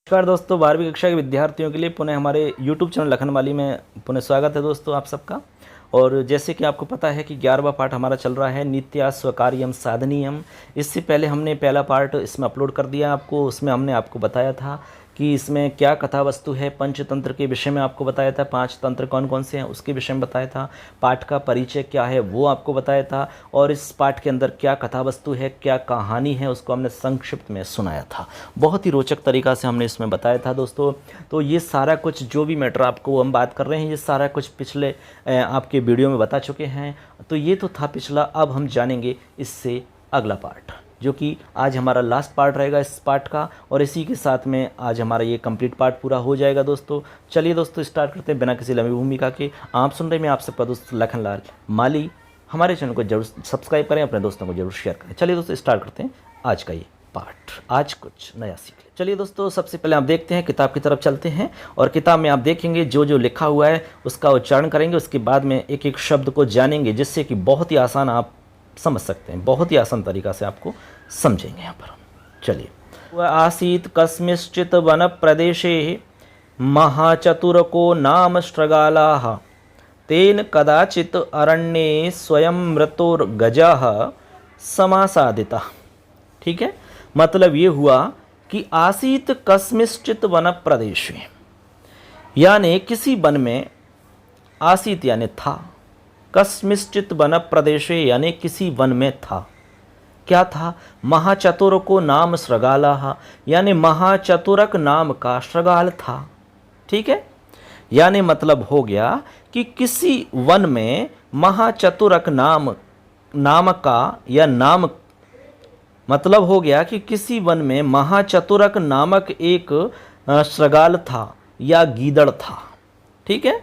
नमस्कार दोस्तों, 12वीं कक्षा के विद्यार्थियों के लिए पुनः हमारे YouTube चैनल लखनमाली में पुनः स्वागत है दोस्तों आप सबका। और जैसे कि आपको पता है कि 11वां पार्ट हमारा चल रहा है नित्या स्वकार्यम साधनीयम। इससे पहले हमने पहला पार्ट इसमें अपलोड कर दिया आपको। उसमें हमने आपको बताया था कि इसमें क्या कथा वस्तु है, पंचतंत्र के विषय में आपको बताया था, 5 तंत्र कौन कौन से हैं उसके विषय में बताया था, पाठ का परिचय क्या है वो आपको बताया था, और इस पाठ के अंदर क्या कथा वस्तु है, क्या कहानी है उसको हमने संक्षिप्त में सुनाया था। बहुत ही रोचक तरीक़ा से हमने इसमें बताया था दोस्तों। तो ये सारा कुछ जो भी मैटर आपको हम बात कर रहे हैं ये सारा कुछ पिछले आपके वीडियो में बता चुके हैं। तो ये तो था पिछला, अब हम जानेंगे इससे अगला पार्ट, जो कि आज हमारा लास्ट पार्ट रहेगा इस पार्ट का, और इसी के साथ में आज हमारा ये कंप्लीट पार्ट पूरा हो जाएगा दोस्तों। चलिए दोस्तों स्टार्ट करते हैं बिना किसी लंबी भूमिका के। आप सुन रहे हैं मैं आप सबका दोस्त लखनलाल माली। हमारे चैनल को जरूर सब्सक्राइब करें, अपने दोस्तों को जरूर शेयर करें। चलिए दोस्तों स्टार्ट करते हैं आज का ये पार्ट। आज कुछ नया सीख लें। चलिए दोस्तों सबसे पहले आप देखते हैं किताब की तरफ चलते हैं, और किताब में आप देखेंगे जो जो लिखा हुआ है उसका उच्चारण करेंगे। उसके बाद में एक एक शब्द को जानेंगे, जिससे कि बहुत ही आसान आप समझ सकते हैं, बहुत ही आसान तरीक़ा से आपको समझेंगे यहाँ पर। चलिए, वह आसीत कस्मिंश्चित् वन प्रदेशे महाचतुरको नाम श्रृगालाः तेन कदाचित् अरण्ये स्वयं मृतोर्गजः समासादितः। ठीक है, मतलब ये हुआ कि आसीत कस्मिंश्चित् वन प्रदेशे, यानी किसी वन में, आसीत यानी था, कस्मिंश्चित् वन प्रदेशे यानी किसी वन में था। क्या था? महाचतुर को नाम श्रृगालाः, यानी महाचतुरक नाम का श्रृगाल था। ठीक है, यानी मतलब हो गया कि किसी वन में महाचतुरक नाम का या नाम, मतलब हो गया कि किसी वन में महाचतुरक नामक एक श्रृगाल था या गीदड़ था। ठीक है,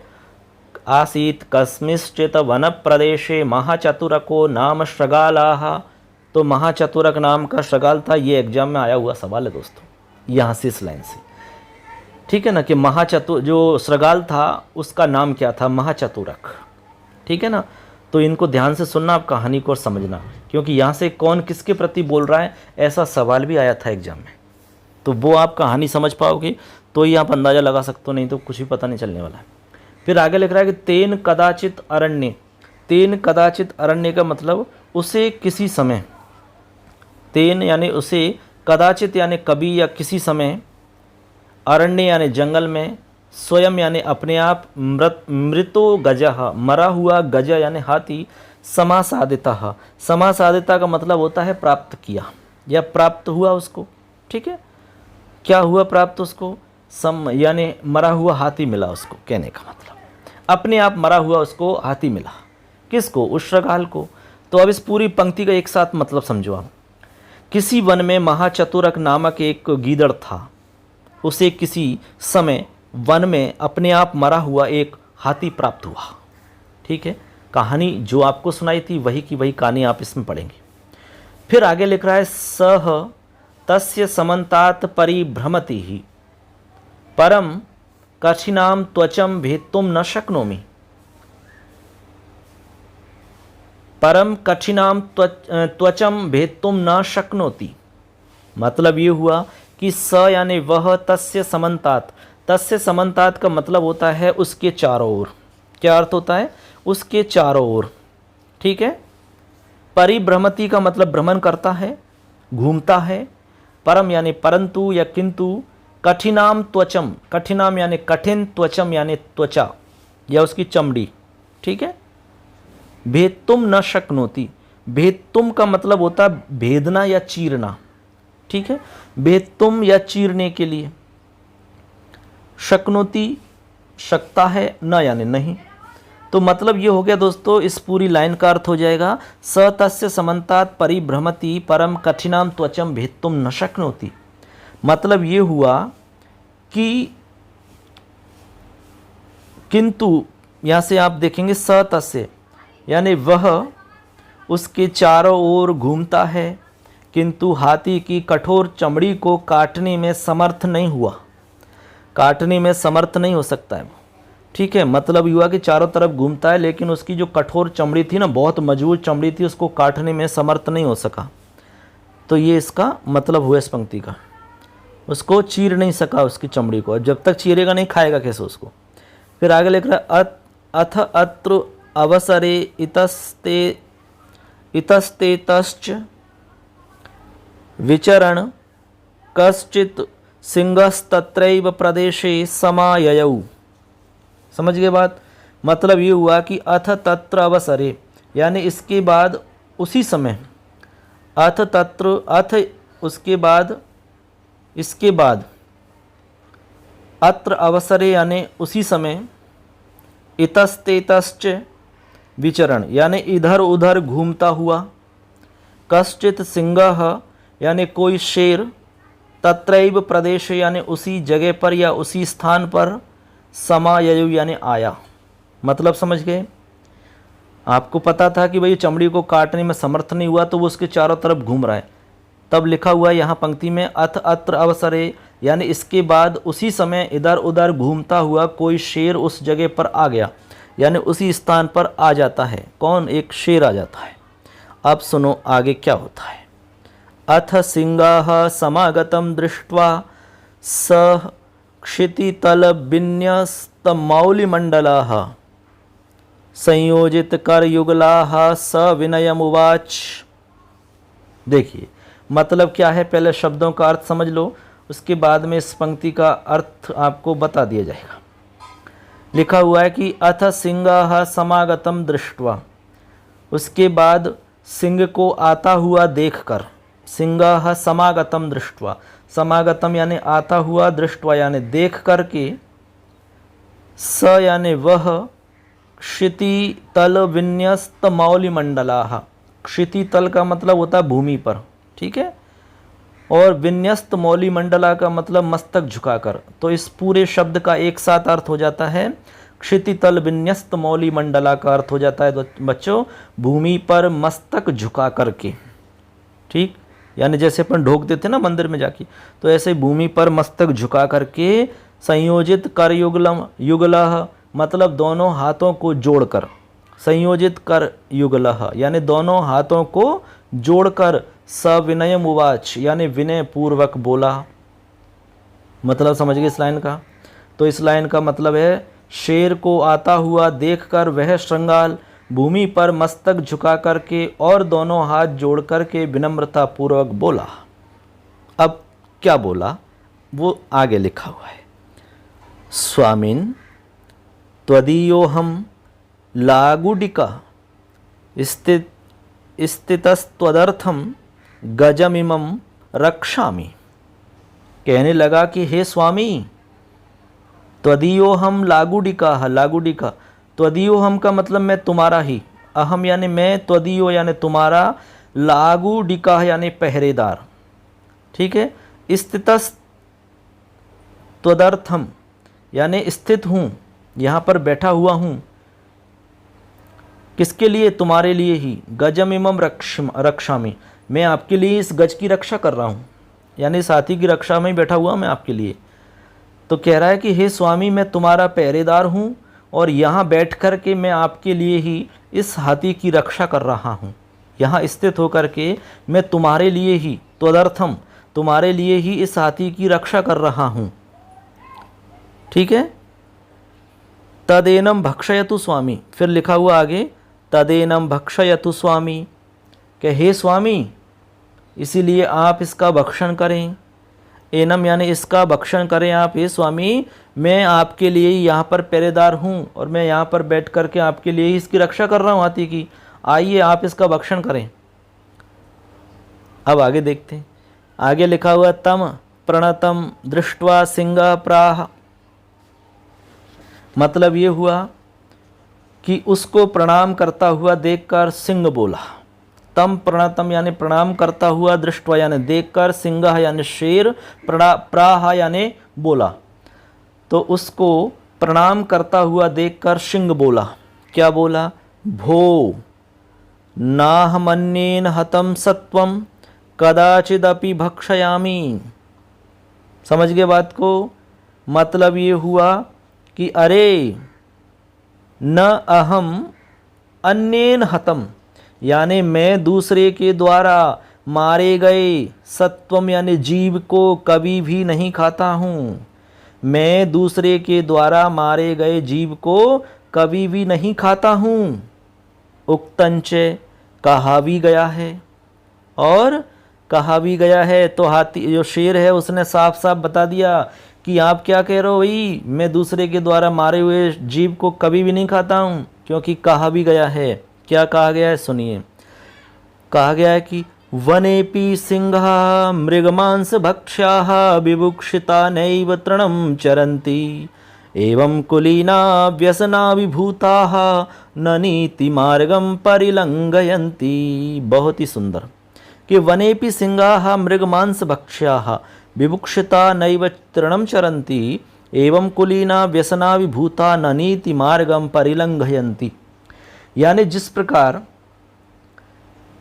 आसीत कस्मिंश्चित् वन प्रदेशे महाचतुरको नाम श्रृगालाः, तो महाचतुरक नाम का श्रृगाल था। ये एग्जाम में आया हुआ सवाल है दोस्तों, यहाँ से इस लाइन से। ठीक है ना, कि महाचतुर जो श्रृगाल था उसका नाम क्या था? महाचतुरक। ठीक है ना, तो इनको ध्यान से सुनना आप कहानी को और समझना, क्योंकि यहाँ से कौन किसके प्रति बोल रहा है ऐसा सवाल भी आया था एग्जाम में। तो वो आप कहानी समझ पाओगे तो ही आप अंदाज़ा लगा सकते हो, नहीं तो कुछ भी पता नहीं चलने वाला है। फिर आगे लिख रहा है कि तेन कदाचित अरण्य। तेन कदाचित अरण्य का मतलब उसे किसी समय, तेन यानी उसे, कदाचित यानी कभी या किसी समय, अरण्य यानी जंगल में, स्वयं यानी अपने आप, मृतो गजः मरा हुआ, गज यानी हाथी, समासादितः, समासादिता का मतलब होता है प्राप्त किया या प्राप्त हुआ उसको। ठीक है, क्या हुआ प्राप्त उसको? सम यानी मरा हुआ हाथी मिला उसको, कहने का मतलब अपने आप मरा हुआ उसको हाथी मिला। किसको? उस श्रृगाल को। तो अब इस पूरी पंक्ति का एक साथ मतलब समझो आप। किसी वन में महाचतुरक नामक एक गीदड़ था, उसे किसी समय वन में अपने आप मरा हुआ एक हाथी प्राप्त हुआ। ठीक है, कहानी जो आपको सुनाई थी वही की वही कहानी आप इसमें पढ़ेंगे। फिर आगे लिख रहा है सह तस्य समन्तात् परिभ्रमति ही परम कठिनाम त्वचं भेत्तुम न शक्नोमि। परम कठिनाम त्वचं भेत्तुम न शक्नोति, मतलब ये हुआ कि स यानी वह, तस्य समन्तात, तस्य समन्तात का मतलब होता है उसके चारों ओर। क्या अर्थ होता है? उसके चारों ओर। ठीक है, परिभ्रमति का मतलब भ्रमण करता है, घूमता है। परम यानी परंतु या किंतु, कठिनाम त्वचम, कठिनाम यानी कठिन, त्वचम यानी त्वचा या उसकी चमड़ी। ठीक है, भेत्तुम न शक्नोति, भेत्तुम का मतलब होता है भेदना या चीरना। ठीक है, भेत्तुम या चीरने के लिए, शक्नोति शकता है, न यानी नहीं। तो मतलब ये हो गया दोस्तों, इस पूरी लाइन का अर्थ हो जाएगा स तस्य समन्तात् परिभ्रमति परम कठिनाम त्वचं भेत्तुम न शक्नोति। मतलब ये हुआ कि किंतु, यहाँ से आप देखेंगे स तस्य यानी वह उसके चारों ओर घूमता है, किंतु हाथी की कठोर चमड़ी को काटने में समर्थ नहीं हुआ। काटने में समर्थ नहीं हो सकता है वो। ठीक है, मतलब हुआ कि चारों तरफ घूमता है लेकिन उसकी जो कठोर चमड़ी थी ना, बहुत मजबूत चमड़ी थी, उसको काटने में समर्थ नहीं हो सका। तो ये इसका मतलब हुआ इस पंक्ति का। उसको चीर नहीं सका उसकी चमड़ी को, जब तक चीरेगा नहीं खाएगा कैसे उसको। फिर आगे लिख रहा है अथ अत्र अवसरे इतस्तेतश्च विचरण कश्चित् सिंहस्तत्रैव प्रदेशे समाययौ। समझ गए बात। मतलब ये हुआ कि अथ तत्र अवसरे यानी इसके बाद उसी समय, अथ तत्र अथ उसके बाद, इसके बाद, अत्र अवसरे यानी उसी समय, इतस्तेतश्च विचरण यानी इधर उधर घूमता हुआ, कश्चित् सिंहः यानी कोई शेर, तत्रैव प्रदेश यानी उसी जगह पर या उसी स्थान पर, समाययु यानी आया। मतलब समझ गए। आपको पता था कि भाई चमड़ी को काटने में समर्थ नहीं हुआ तो वो उसके चारों तरफ घूम रहा है, तब लिखा हुआ है यहाँ पंक्ति में अथ अत्र अवसरे यानी इसके बाद उसी समय इधर उधर घूमता हुआ कोई शेर उस जगह पर आ गया, यानी उसी स्थान पर आ जाता है। कौन? एक शेर आ जाता है। अब सुनो आगे क्या होता है। अथ सिंहः समागतं दृष्ट्वा स क्षितितलविन्यस्तमौलिमण्डलाः संयोजितकरयुगलाः स विनयमुवाच। देखिए मतलब क्या है, पहले शब्दों का अर्थ समझ लो, उसके बाद में इस पंक्ति का अर्थ आपको बता दिया जाएगा। लिखा हुआ है कि अथ सिंहः समागतं दृष्ट्वा, उसके बाद सिंह को आता हुआ देखकर, सिंहः समागतं दृष्ट्वा, समागतम यानी आता हुआ, दृष्ट्वा यानी देख करके, स यानी वह, क्षितितल विन्यस्त मौलिमंडलाः, क्षितितल का मतलब होता है भूमि पर, ठीक है, और विन्यस्त मौलिमंडला का मतलब मस्तक झुकाकर। तो इस पूरे शब्द का एक साथ अर्थ हो जाता है क्षितितल विन्यस्त मौलिमंडला का अर्थ हो जाता है बच्चों भूमि पर मस्तक झुका करके, ठीक, यानी जैसे अपन ढोक देते ना मंदिर में जाके, तो ऐसे भूमि पर मस्तक झुका करके, संयोजित कर युगलम, युगलः मतलब दोनों हाथों को जोड़कर, संयोजित कर युगलः यानी दोनों हाथों को जोड़कर, सविनयम उवाच यानी विनय पूर्वक बोला। मतलब समझ गए इस लाइन का। तो इस लाइन का मतलब है शेर को आता हुआ देखकर वह श्रृंगाल भूमि पर मस्तक झुका करके और दोनों हाथ जोड़ करके विनम्रता पूर्वक बोला। अब क्या बोला वो आगे लिखा हुआ है। स्वामिन् त्वदीयोऽहं लागुडिका स्थितस्त्वदर्थं गजमिमं रक्षामि। कहने लगा कि हे स्वामी, त्वदीयोऽहं लागुडिका, लागुडिका, त्वदीयोऽहं का मतलब मैं तुम्हारा ही, अहम यानी मैं, त्वदीयो यानी तुम्हारा, लागुडिका यानी पहरेदार, ठीक है, स्थितस्त्वदर्थम यानी स्थित हूँ, यहाँ पर बैठा हुआ हूँ, किसके लिए? तुम्हारे लिए ही, गजमिमं रक्षामि, मैं आपके लिए इस गज की रक्षा कर रहा हूँ, यानी साथी की रक्षा में बैठा हुआ मैं आपके लिए। तो कह रहा है कि हे स्वामी मैं तुम्हारा पहरेदार हूँ और यहाँ बैठ कर के मैं आपके लिए ही इस हाथी की रक्षा कर रहा हूँ, यहाँ स्थित होकर के मैं तुम्हारे लिए ही, त्वदर्थम तुम्हारे लिए ही इस हाथी की रक्षा कर रहा हूँ, ठीक है। तदेनम भक्षयतु स्वामी, फिर लिखा हुआ आगे तदेनम भक्षयतु स्वामी, कि हे स्वामी इसीलिए आप इसका भक्षण करें, एनम यानी इसका भक्षण करें आप, हे स्वामी मैं आपके लिए यहाँ पर पहरेदार हूँ और मैं यहाँ पर बैठ कर के आपके लिए ही इसकी रक्षा कर रहा हूँ हाथी की, आइए आप इसका भक्षण करें। अब आगे देखते हैं, आगे लिखा हुआ तम प्रणतम दृष्ट्वा सिंह प्राह, मतलब ये हुआ कि उसको प्रणाम करता हुआ देखकर सिंह बोला। तम प्रणतम यानी प्रणाम करता हुआ, दृष्टवा यानी देखकर, सिंह यानी शेर, प्राह यानी बोला। तो उसको प्रणाम करता हुआ देखकर सिंह बोला। क्या बोला? भो नाहमन्येन हतम सत्वम कदाचिदपि भक्षयामि। समझ गए बात को? मतलब ये हुआ कि अरे न अहम अन्येन हतम, यानी मैं दूसरे के द्वारा मारे गए सत्वम यानी जीव को कभी भी नहीं खाता हूँ। मैं दूसरे के द्वारा मारे गए जीव को कभी भी नहीं खाता हूँ। उक्तंच कहा भी गया है, और कहा भी गया है तो हाथी जो शेर है उसने साफ साफ बता दिया कि आप क्या कह रहे हो भाई, मैं दूसरे के द्वारा मारे हुए जीव को कभी भी नहीं खाता हूँ, क्योंकि कहा भी गया है। क्या कहा गया है सुनिए। कहा गया है कि वनेपि सिंहा मृगमांस भक्ष्याः विभुक्षिता नैव तृणं चरन्ति एवं कुलीना व्यसना विभूताः न नीति मार्गम परिलंघयन्ति। बहुत ही सुंदर कि वनेपि सिंहाः मृगमांस भक्ष्याः विभुक्षिता नैव तृणं चरन्ति एवं कुलीना व्यसना विभूता न नीति मार्गम परिलंघयन्ति। यानी जिस प्रकार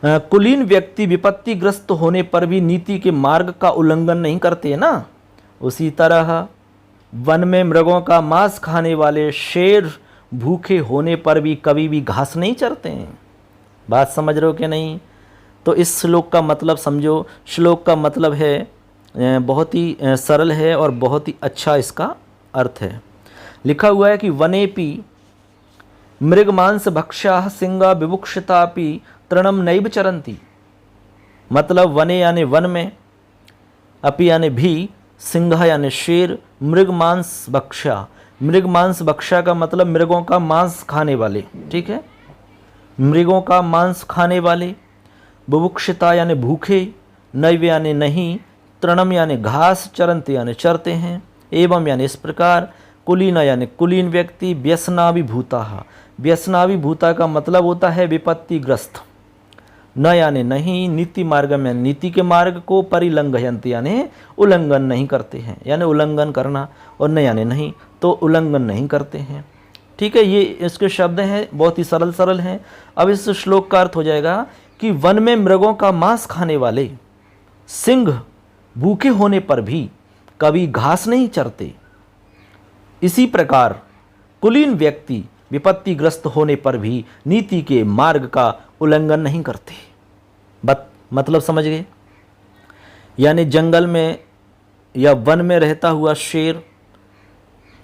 कुलीन व्यक्ति विपत्तिग्रस्त होने पर भी नीति के मार्ग का उल्लंघन नहीं करते ना, उसी तरह वन में मृगों का मांस खाने वाले शेर भूखे होने पर भी कभी भी घास नहीं चरते हैं। बात समझ रहे हो कि नहीं? तो इस श्लोक का मतलब समझो। श्लोक का मतलब है बहुत ही सरल है और बहुत ही अच्छा इसका अर्थ है। लिखा हुआ है कि वनेपि मृगमांस भक्ष्याः सिंहा विभुक्षितापि तृणम नैव चरन्ति। मतलब वने यानी वन में, अपि यानी भी, सिंह यानी शेर, मृग मांस भक्षा। मृग मांस भक्षा का मतलब मृगों का मांस खाने वाले, ठीक है, मृगों का मांस खाने वाले। बुभुक्षिता यानी भूखे, नैव यानी नहीं, तृणम यानी घास, चरन्ति यानी चरते हैं, एवं यानी इस प्रकार, कुलीन यानी कुलीन व्यक्ति, व्यसनाभिभूता। व्यसनाभिभूता का मतलब होता है विपत्तिग्रस्त। न यानी नहीं, नीति मार्ग में नीति के मार्ग को परिलंघयन्ति यानी उल्लंघन नहीं करते हैं, यानी उल्लंघन करना, और न यानी नहीं तो उल्लंघन नहीं करते हैं। ठीक है, ये इसके शब्द हैं, बहुत ही सरल सरल हैं। अब इस श्लोक का अर्थ हो जाएगा कि वन में मृगों का मांस खाने वाले सिंह भूखे होने पर भी कभी घास नहीं चरते, इसी प्रकार कुलीन व्यक्ति विपत्तिग्रस्त होने पर भी नीति के मार्ग का उल्लंघन नहीं करते। मतलब समझ गए? यानी जंगल में या वन में रहता हुआ शेर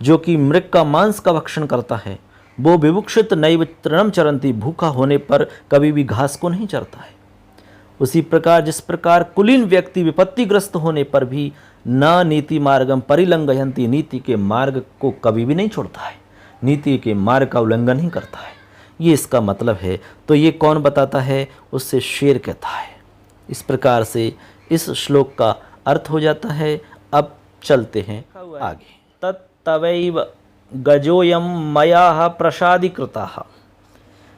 जो कि मृग का मांस का भक्षण करता है, वो विभुक्षित नैव तृणम चरन्ति, भूखा होने पर कभी भी घास को नहीं चरता है। उसी प्रकार जिस प्रकार कुलीन व्यक्ति विपत्तिग्रस्त होने पर भी न नीति मार्गम परिलंघयन्ति, नीति के मार्ग को कभी भी नहीं छोड़ता है, नीति के मार्ग का उल्लंघन नहीं करता है। ये इसका मतलब है। तो ये कौन बताता है? उससे शेर कहता है। इस प्रकार से इस श्लोक का अर्थ हो जाता है। अब चलते हैं आगे। तत्तवैव गजोयम मया प्रसादीकृता।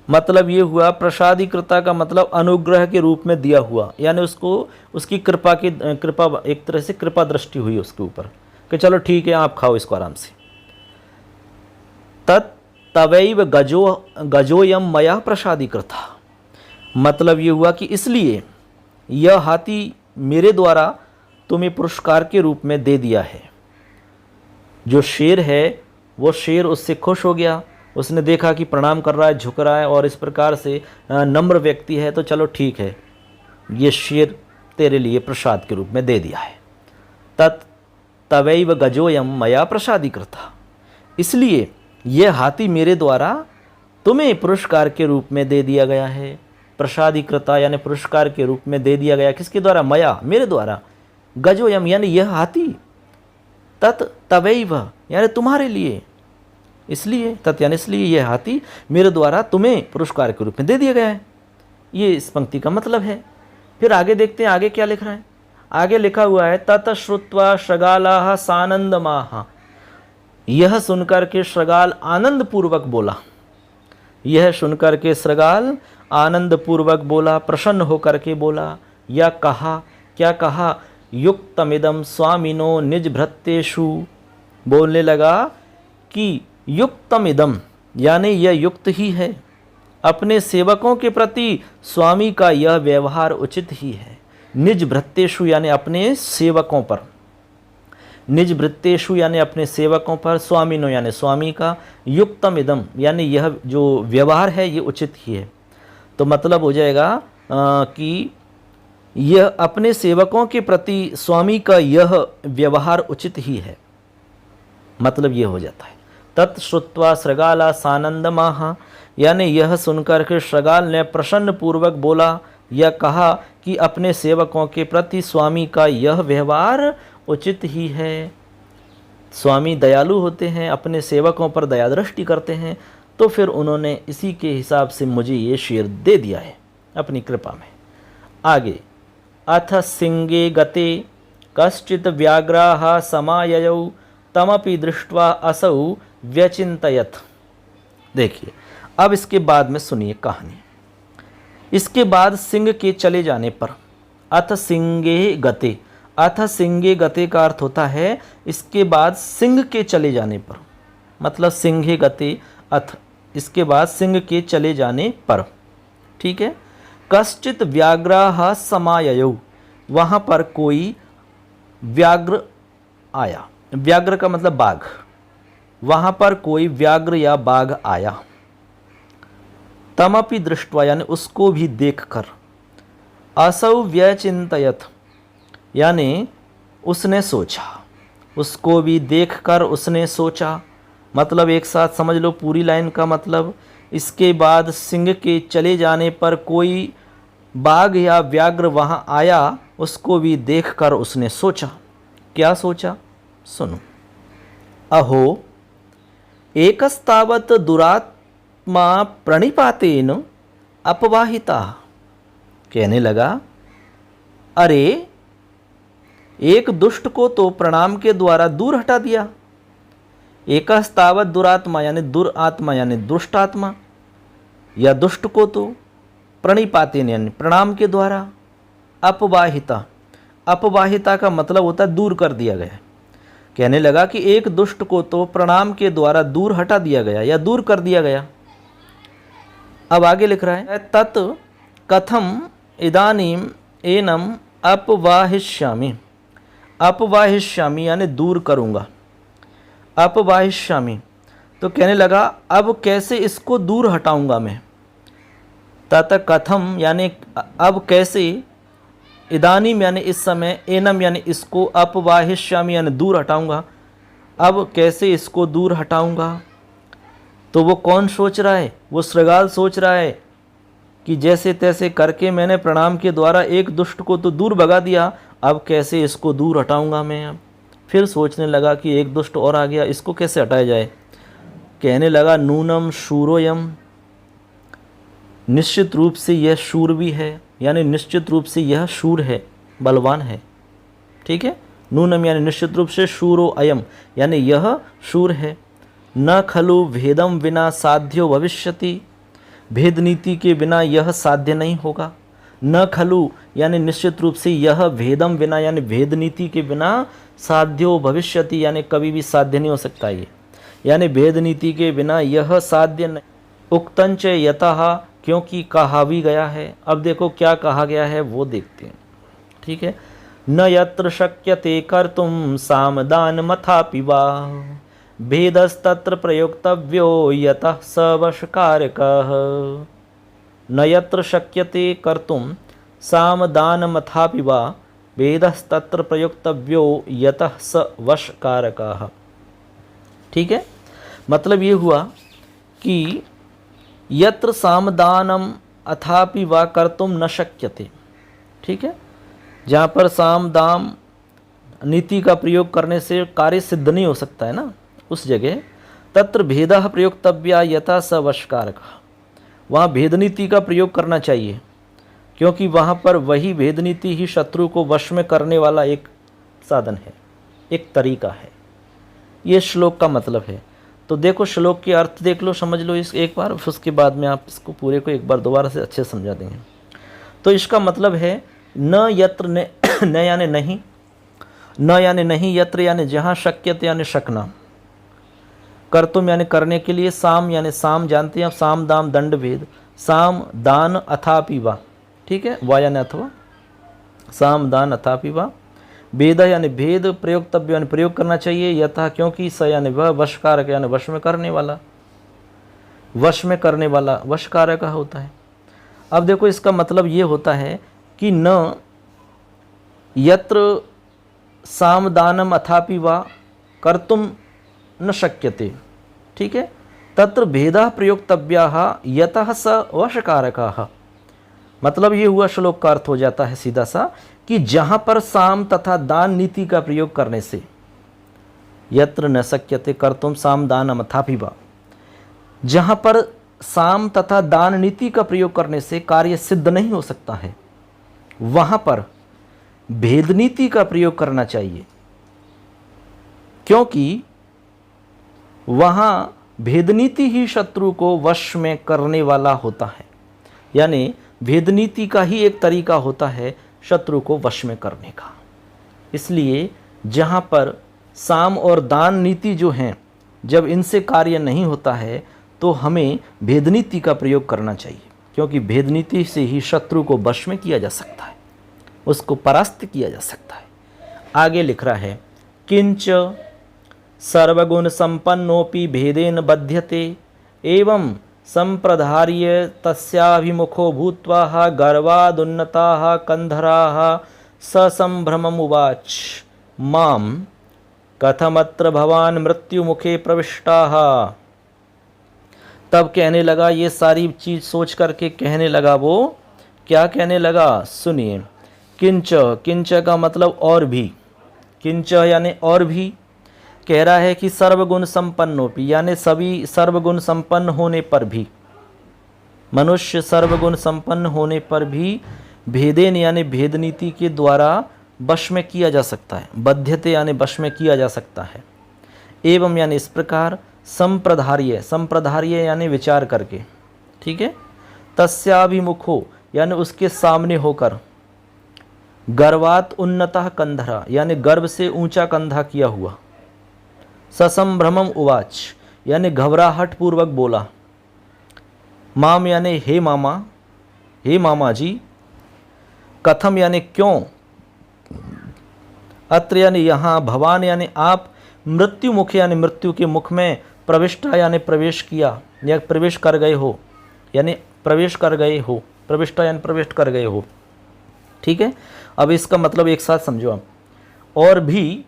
मतलब ये हुआ, प्रसादीकृता का मतलब अनुग्रह के रूप में दिया हुआ, यानी उसको उसकी कृपा एक तरह से कृपा दृष्टि हुई उसके ऊपर कि चलो ठीक है आप खाओ इसको आराम से। तत्तवैव गजोयम मया प्रसादीकृता। मतलब ये हुआ कि इसलिए यह हाथी मेरे द्वारा तुम्हें पुरस्कार के रूप में दे दिया है। जो शेर है वो शेर उससे खुश हो गया, उसने देखा कि प्रणाम कर रहा है, झुक रहा है और इस प्रकार से नम्र व्यक्ति है, तो चलो ठीक है ये शेर तेरे लिए प्रसाद के रूप में दे दिया है। तत्तवैव गजोयम मया प्रसादीकृता। इसलिए यह हाथी मेरे द्वारा तुम्हें पुरस्कार के रूप में दे दिया गया है। प्रसादीकृता यानी पुरस्कार के रूप में दे दिया गया। किसके द्वारा? मया, मेरे द्वारा। गजोयम यानी यह हाथी, तत्तवैव यानी तुम्हारे लिए, इसलिए तत् यानी इसलिए यह हाथी मेरे द्वारा तुम्हें पुरस्कार के रूप में दे दिया गया है। ये इस पंक्ति का मतलब है। फिर आगे देखते हैं आगे क्या लिख रहा है। आगे लिखा हुआ है तत श्रुत्वा श्रगालाः सानंदमाः। यह सुनकर के श्रगाल आनंद पूर्वक बोला। यह सुनकर के श्रगाल आनंद पूर्वक बोला, प्रसन्न होकर के बोला। या कहा, क्या कहा? युक्तमिदं स्वामिनो निज भृत्येषु। बोलने लगा कि युक्तमिदं यानी यह युक्त ही है, अपने सेवकों के प्रति स्वामी का यह व्यवहार उचित ही है। निज भृत्येषु यानी अपने सेवकों पर, निज भृत्येषु यानी अपने सेवकों पर, स्वामिनो यानी स्वामी का, युक्तम इदम यानी यह जो व्यवहार है ये उचित ही है। तो मतलब हो जाएगा कि यह अपने सेवकों के प्रति स्वामी का यह व्यवहार उचित ही है। मतलब ये हो जाता है। तत्श्रुत्वा श्रृगाला सानंदमाह, यानी यह सुनकर के श्रृगाल ने प्रसन्न पूर्वक बोला या कहा कि अपने सेवकों के प्रति स्वामी का यह व्यवहार उचित ही है। स्वामी दयालु होते हैं, अपने सेवकों पर दया दृष्टि करते हैं, तो फिर उन्होंने इसी के हिसाब से मुझे ये शेर दे दिया है अपनी कृपा में। आगे, अथ सिंगे गते कश्चित व्याघ्राः समाययौ तमपि दृष्ट्वा असौ व्यचिन्तयत्। देखिए, अब इसके बाद में सुनिए कहानी। इसके बाद सिंह के चले जाने पर, अथ सिंगे गते, अथ सिंगे गते का अर्थ होता है इसके बाद सिंह के चले जाने पर, मतलब सिंहे गते अथ, इसके बाद सिंह के चले जाने पर, ठीक है। कश्चित व्याघ्राः समाययौ, वहाँ पर कोई व्याघ्र आया, व्याघ्र का मतलब बाघ, वहाँ पर कोई व्याघ्र या बाघ आया। तमपि दृष्ट्वा, यानी उसको भी देखकर, असौ व्यचिन्तयत्, यानी उसने सोचा, उसको भी देखकर उसने सोचा। मतलब एक साथ समझ लो पूरी लाइन का मतलब, इसके बाद सिंह के चले जाने पर कोई बाघ या व्याघ्र वहाँ आया, उसको भी देखकर उसने सोचा। क्या सोचा, सुनो। अहो एकस्तावत् दुरात्मा प्रणिपातेन अपवाहिता, कहने लगा, अरे एक दुष्ट को तो प्रणाम के द्वारा दूर हटा दिया। एकस्तावत् दुरात्मा यानी दुरात्मा यानी दुष्ट आत्मा, या दुष्ट को तो प्रणिपातेन यानी प्रणाम के द्वारा, अपवाहिता, अपवाहिता का मतलब होता है दूर कर दिया गया। कहने लगा कि एक दुष्ट को तो प्रणाम के द्वारा दूर हटा दिया गया या दूर कर दिया गया। अब आगे लिख रहा है, तत् कथम इदानीम एनम अपवाहिष्यामि, अपवाहिष्यामि यानी दूर करूँगा, अपवाहिष्यामि, तो कहने लगा अब कैसे इसको दूर हटाऊंगा मैं। तत् कथम यानी अब कैसे, इदानीम यानी इस समय, एनम यानी इसको, अपवाहिष्यामि यानी दूर हटाऊंगा, अब कैसे इसको दूर हटाऊंगा। तो वो कौन सोच रहा है, वो श्रृगाल सोच रहा है कि जैसे तैसे करके मैंने प्रणाम के द्वारा एक दुष्ट को तो दूर भगा दिया, अब कैसे इसको दूर हटाऊंगा मैं। अब फिर सोचने लगा कि एक दुष्ट और आ गया, इसको कैसे हटाया जाए। कहने लगा, नूनम शूरोयम, निश्चित रूप से यह शूर भी है, यानी निश्चित रूप से यह शूर है, बलवान है, ठीक है। नूनम यानी निश्चित रूप से, शूरो अयम यानी यह शूर है। न खलु भेदम विना साध्यो भविष्यति, भेद नीति के बिना यह साध्य नहीं होगा। न खलु यानी निश्चित रूप से, यह भेदम विना यानी भेद नीति के बिना, साध्यो भविष्यति यानी कभी भी साध्य नहीं हो सकता ये, यानी भेद नीति के बिना यह साध्य नहीं। उक्तंच यतः, क्योंकि कहा भी गया है। अब देखो क्या कहा गया है वो देखते हैं, ठीक है। न यत्र शक्यते कर्तुम सामदान मथापि वा, भेदस्तत्र प्रयोक्तव्यो यतः स वशकारकः। न यत्र शक्यते कर्तुम सामदान मथापि वा, भेदस्तत्र प्रयोक्तव्यो यतः स वशकारकः। ठीक है, मतलब ये हुआ कि यत्र सामदानम अथापि वा कर्तुम न शक्यते। ठीक है, जहाँ पर साम दाम नीति का प्रयोग करने से कार्य सिद्ध नहीं हो सकता है ना, उस जगह तत्र भेदः प्रयोक्तव्या यथा स वशकारकः, वहाँ भेद नीति का प्रयोग करना चाहिए, क्योंकि वहाँ पर वही भेद नीति ही शत्रु को वश में करने वाला एक साधन है, एक तरीका है। ये श्लोक का मतलब है। तो देखो श्लोक के अर्थ देख लो, समझ लो इस एक बार, उसके बाद में आप इसको पूरे को एक बार दोबारा से अच्छे से समझा देंगे। तो इसका मतलब है न यत्र न यानी नहीं, न यानी नहीं, यत्र यानी जहाँ, शक्यते यानी शकना, कर्तुम यानी करने के लिए, साम यानी साम जानते हैं आप, साम दाम दंड भेद, साम दान अथापि वा। ठीक है, वा यानी अथवा, साम दान अथापि वा। भेद यानी भेद, प्रयोक्तव्य यानी प्रयोग करना चाहिए, यथा क्योंकि, स यानी वह, वशकारक यानी वश में करने वाला, वश में करने वाला वशकारक होता है। अब देखो इसका मतलब ये होता है कि न यत्र सामदानम अथापि वा कर्तुम न शक्यते, ठीक है, तत्र भेदः प्रयोक्तव्यः यतः स वशकारकः। मतलब ये हुआ श्लोक का अर्थ हो जाता है सीधा सा कि जहाँ पर साम तथा दान नीति का प्रयोग करने से, यत्र न शक्यते कर्तुम साम दानम अथापि वा, जहाँ पर साम तथा दान नीति का प्रयोग करने से कार्य सिद्ध नहीं हो सकता है, वहाँ पर भेद नीति का प्रयोग करना चाहिए, क्योंकि वहाँ भेद नीति ही शत्रु को वश में करने वाला होता है। यानी भेद नीति का ही एक तरीका होता है शत्रु को वश में करने का। इसलिए जहाँ पर साम और दान नीति जो हैं, जब इनसे कार्य नहीं होता है तो हमें भेद नीति का प्रयोग करना चाहिए, क्योंकि भेद नीति से ही शत्रु को वश में किया जा सकता है, उसको परास्त किया जा सकता है। आगे लिख रहा है किंच सर्वगुण संपन्नोपि भेदेन बध्यते एवं संप्रधार्य तस्याभिमुखो भूत्वा गर्वादुन्नताः कंधराः ससंभ्रमम् उवाच माम कथमत्र भवान मृत्युमुखे प्रविष्टाः। तब कहने लगा, ये सारी चीज सोच करके कहने लगा, वो क्या कहने लगा सुनिए। किंच, किंच का मतलब और भी, किंच यानी और भी। कह रहा है कि सर्वगुण संपन्नोपि, यानी सभी सर्वगुण संपन्न होने पर भी, मनुष्य सर्वगुण संपन्न होने पर भी भेदेन यानी भेद नीति के द्वारा वश में किया जा सकता है, बध्यते यानी वश में किया जा सकता है। एवं यानी इस प्रकार, संप्रधार्य, संप्रधार्य यानी विचार करके, ठीक है, तस्याभिमुखो यानी उसके सामने होकर, गर्वात उन्नतः कंधरा यानी गर्व से ऊंचा कंधा किया हुआ, ससंभ्रमम उवाच यानी घबराहट पूर्वक बोला, माम यानी हे मामा, हे मामा जी, कथम यानी क्यों, अत्र यानी यहाँ, भवान यानी आप, मृत्यु मुख यानी मृत्यु के मुख में, प्रविष्टा यानी प्रवेश किया या प्रवेश कर गए हो, यानी प्रवेश कर गए हो, प्रविष्टा यानी प्रविष्ट कर गए हो, ठीक है। अब इसका मतलब एक साथ समझो आप। और भी,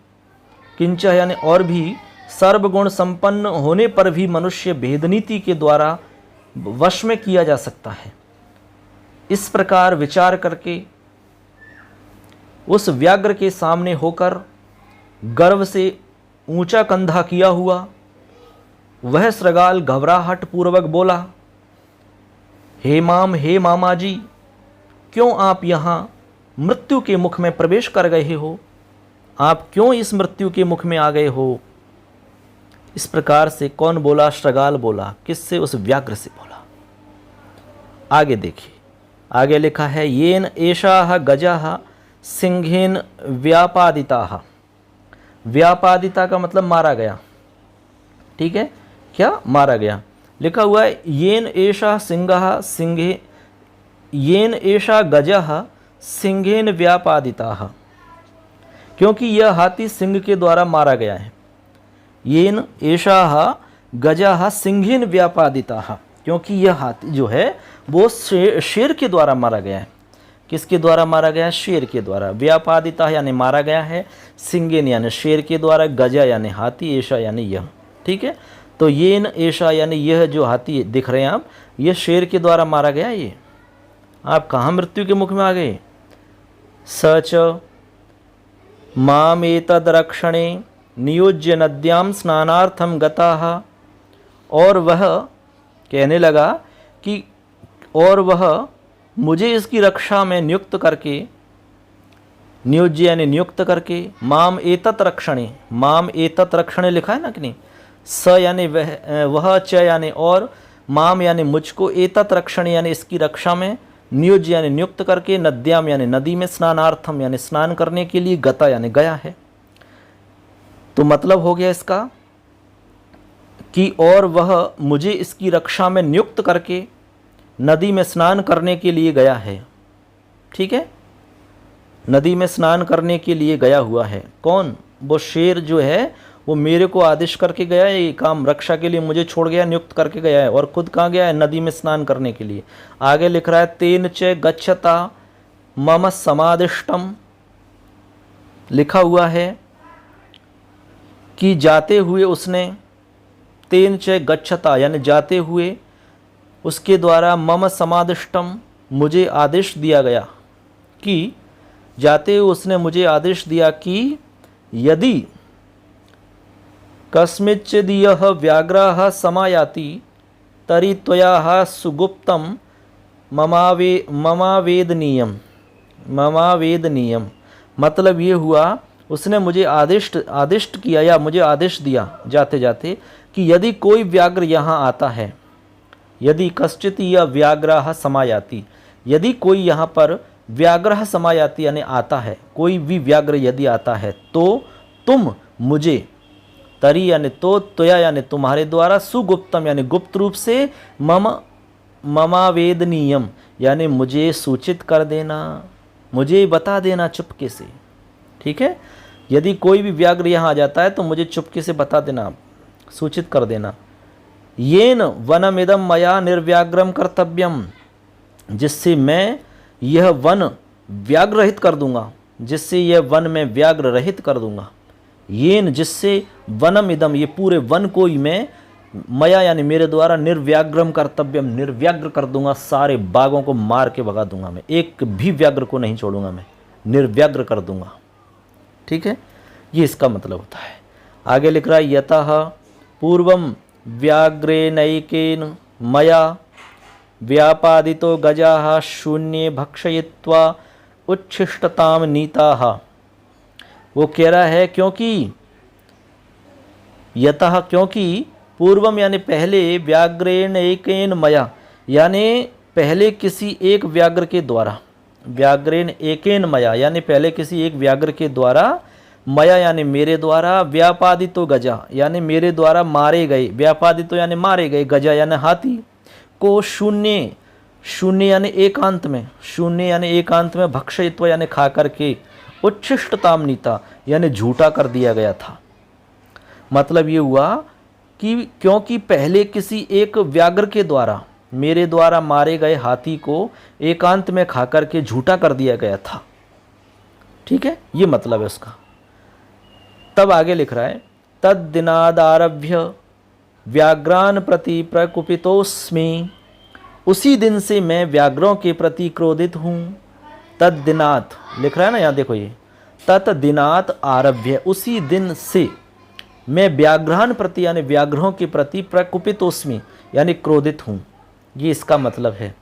किंच यानी और भी, सर्वगुण संपन्न होने पर भी मनुष्य भेदनीति के द्वारा वश में किया जा सकता है। इस प्रकार विचार करके उस व्याघ्र के सामने होकर गर्व से ऊंचा कंधा किया हुआ वह श्रगाल घबराहट पूर्वक बोला, हे माम, हे मामा जी, क्यों आप यहाँ मृत्यु के मुख में प्रवेश कर गए हो, आप क्यों इस मृत्यु के मुख में आ गए हो। इस प्रकार से कौन बोला, श्रगाल बोला। किससे, उस व्याघ्र से बोला। आगे देखिए, आगे लिखा है येन एषाः गजाः सिंहेन व्यापादिताः। व्यापादिता का मतलब मारा गया, ठीक है, क्या मारा गया। लिखा हुआ है येन एषा सिंहः सिंहे, येन एषा गजः सिंहेन व्यापादिताः, क्योंकि यह हाथी सिंह के द्वारा मारा गया है। येन एषाः गजः सिंहेन व्यापादिताः, क्योंकि यह हाथी जो है वो शेर के द्वारा मारा गया है। किसके द्वारा मारा गया है, शेर के द्वारा। व्यापादिता यानी मारा गया है, सिंगेन यानी शेर के द्वारा, गजा यानी हाथी, ऐशा यानी यह, ठीक है। तो ये न ऐशा यानी यह जो हाथी दिख रहे हैं आप, यह शेर के द्वारा मारा गया। ये आप कहाँ मृत्यु के मुख में आ गए। सच मामेतद रक्षणे नियोज्य नद्याम स्नानार्थम गताः, और वह कहने लगा कि और वह मुझे इसकी रक्षा में नियुक्त करके, नियोज्य यानी नियुक्त करके, माम एतत् रक्षणे, माम एतत् रक्षणे लिखा है ना कि नहीं, स यानी वह, च यानी और, माम यानी मुझको, एतत् रक्षणे यानी इसकी रक्षा में, नियोज्य यानी नियुक्त करके, नद्याम यानी नदी में, स्नानार्थम यानी स्नान करने के लिए, गता यानी गया है। तो मतलब हो गया इसका कि और वह मुझे इसकी रक्षा में नियुक्त करके नदी में स्नान करने के लिए गया है, ठीक है, नदी में स्नान करने के लिए गया हुआ है। कौन, वो शेर जो है वो मेरे को आदेश करके गया है, ये काम रक्षा के लिए मुझे छोड़ गया, नियुक्त करके गया है, और खुद कहाँ गया है, नदी में स्नान करने के लिए। आगे लिख रहा है तेन च गच्छता मम समादिष्टम, लिखा हुआ है कि जाते हुए उसने, तेन च गच्छता यानी जाते हुए उसके द्वारा मम समादिष्टम मुझे आदेश दिया गया, कि जाते हुए उसने मुझे आदेश दिया कि यदि कस्मिच्चिदीयः व्याघ्रः समायाति तर्हि त्वया सुगुप्तं ममावेदनीयम। मतलब ये हुआ, उसने मुझे आदेश किया या मुझे आदेश दिया जाते जाते कि यदि कोई व्याघ्र यहाँ आता है, यदि कश्चित यह व्याघ्रः समायाति, यदि कोई यहाँ पर व्याघ्रः समायाति यानी आता है, कोई भी व्याघ्र यदि आता है, तो तुम मुझे, तरी यानी तो, त्वया यानी तुम्हारे द्वारा, सुगुप्तम यानी गुप्त रूप से, ममावेदनीयम यानी मुझे सूचित कर देना, मुझे बता देना चुपके से। ठीक है, यदि कोई भी व्याघ्र यहाँ आ जाता है तो मुझे चुपके से बता देना, सूचित कर देना। येन वनमिदं मया निर्व्याघ्रम कर्तव्यम, जिससे मैं यह वन व्याघ्र रहित कर दूंगा, जिससे यह वन में व्याघ्र रहित कर दूंगा। येन जिससे, वनम इदम ये पूरे वन को ही मैं, मया यानी मेरे द्वारा, निर्व्याघ्रम कर्तव्यम निर्व्याघ्र कर दूंगा, सारे बाघों को मार के भगा दूंगा मैं, एक भी व्याघ्र को नहीं छोड़ूंगा मैं, निर्व्याघ्र कर दूंगा। ठीक है, ये इसका मतलब होता है। आगे लिख रहा है यतः पूर्वम व्याघ्रेनैकेन मया व्यापादितो गजाः शून्ये भक्षयित्वा उच्छिष्टताम नीताः। वो कह रहा है क्योंकि, यतः क्योंकि, पूर्वम यानी पहले, व्याघ्रेण एकेन मया यानी पहले किसी एक व्याघ्र के द्वारा, व्याघ्रेण एकेन मया यानी पहले किसी एक व्याघ्र के द्वारा, मया यानी मेरे द्वारा, व्यापादितो गजा यानी मेरे द्वारा मारे गए, व्यापादितो यानी मारे गए, गजा यानी हाथी को, शून्य, शून्य यानी एकांत में, शून्य यानी एकांत में, भक्षयित्व यानी खा करके, उच्छिष्टताम नीता यानी झूठा कर दिया गया था। मतलब ये हुआ कि क्योंकि पहले किसी एक व्याघ्र के द्वारा, मेरे द्वारा मारे गए हाथी को एकांत में खा करके झूठा कर दिया गया था। ठीक है, ये मतलब है उसका। तब आगे लिख रहा है तद दिनादारभ्य व्याघ्रान प्रति प्रकुपितोस्मि, उसी दिन से मैं व्याघ्रों के प्रति क्रोधित हूँ। तद दिनात लिख रहा है ना, यहाँ देखो ये तत् दिनात आरभ्य, उसी दिन से मैं व्याघ्रान प्रति यानी व्याघ्रों के प्रति प्रकुपितोस्मि यानी क्रोधित हूँ। ये इसका मतलब है,